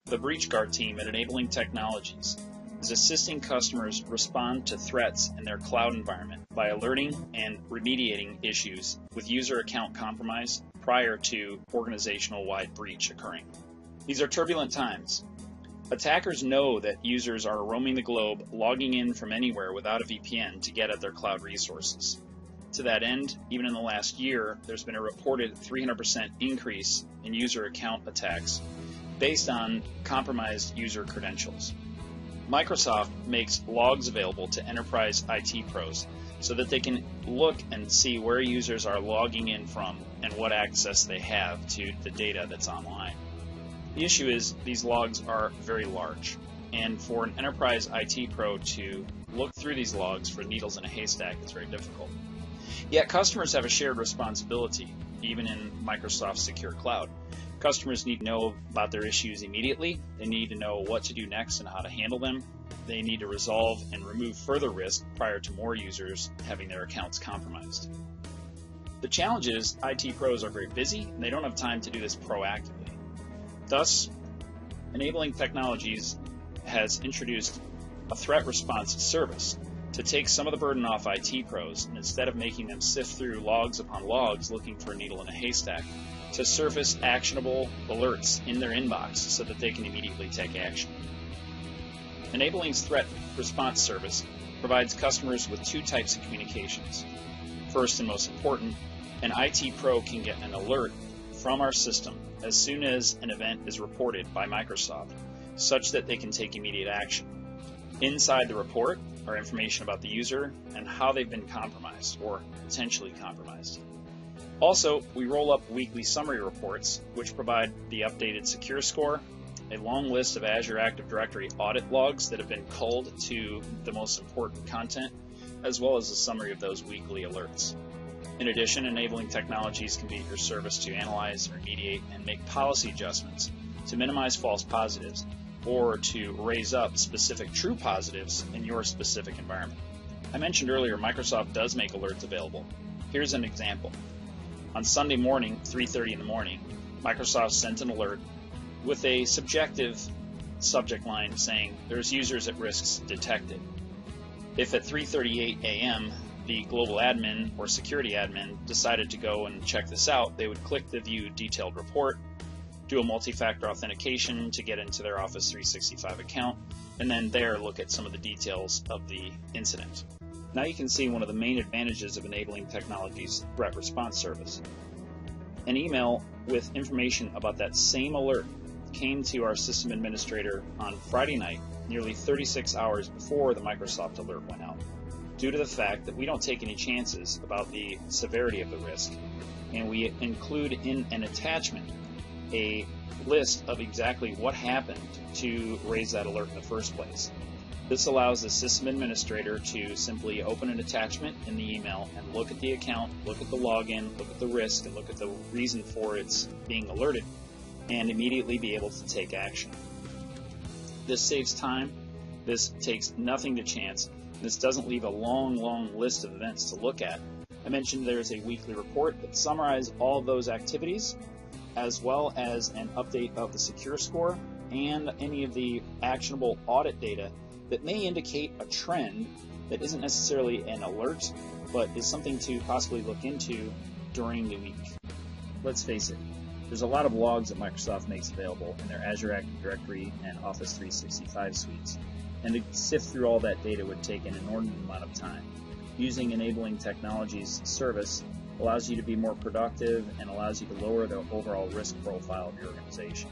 The BreachGuard team at Enabling Technologies is assisting customers respond to threats in their cloud environment by alerting and remediating issues with user account compromise prior to organizational-wide breach occurring. These are turbulent times. Attackers know that users are roaming the globe, logging in from anywhere without a VPN to get at their cloud resources. To that end, even in the last year, there's been a reported 300% increase in user account attacks based on compromised user credentials. Microsoft makes logs available to enterprise IT pros so that they can look and see where users are logging in from and what access they have to the data that's online. The issue is these logs are very large, and for an enterprise IT pro to look through these logs for needles in a haystack is very difficult. Yet customers have a shared responsibility, even in Microsoft's secure cloud. Customers need to know about their issues immediately. They need to know what to do next and how to handle them. They need to resolve and remove further risk prior to more users having their accounts compromised. The challenge is IT pros are very busy and they don't have time to do this proactively. Thus, Enabling Technologies has introduced a threat response service to take some of the burden off IT pros, and instead of making them sift through logs upon logs looking for a needle in a haystack, to surface actionable alerts in their inbox so that they can immediately take action. Enabling's threat response service provides customers with two types of communications. First and most important, an IT pro can get an alert from our system as soon as an event is reported by Microsoft, such that they can take immediate action. Inside the report are information about the user and how they've been compromised or potentially compromised. Also, we roll up weekly summary reports, which provide the updated secure score, a long list of Azure Active Directory audit logs that have been culled to the most important content, as well as a summary of those weekly alerts. In addition, Enabling Technologies can be at your service to analyze, remediate, and make policy adjustments to minimize false positives or to raise up specific true positives in your specific environment. I mentioned earlier Microsoft does make alerts available. Here's an example. On Sunday morning, 3:30 in the morning, Microsoft sent an alert with a subjective subject line saying there's users at risks detected. If at 3:38 a.m. the global admin or security admin decided to go and check this out, they would click the View Detailed Report, do a multi-factor authentication to get into their Office 365 account, and then there look at some of the details of the incident. Now you can see one of the main advantages of Enabling Technologies' threat response service. An email with information about that same alert came to our system administrator on Friday night, nearly 36 hours before the Microsoft alert went out, due to the fact that we don't take any chances about the severity of the risk, and we include in an attachment a list of exactly what happened to raise that alert in the first place. This allows the system administrator to simply open an attachment in the email and look at the account, look at the login, look at the risk, and look at the reason for its being alerted, and immediately be able to take action. This saves time, this takes nothing to chance, and this doesn't leave a long list of events to look at. I mentioned there's a weekly report that summarizes all of those activities, as well as an update of the secure score and any of the actionable audit data that may indicate a trend that isn't necessarily an alert, but is something to possibly look into during the week. Let's face it, there's a lot of logs that Microsoft makes available in their Azure Active Directory and Office 365 suites, and to sift through all that data would take an inordinate amount of time. Using Enabling Technologies service allows you to be more productive and allows you to lower the overall risk profile of your organization.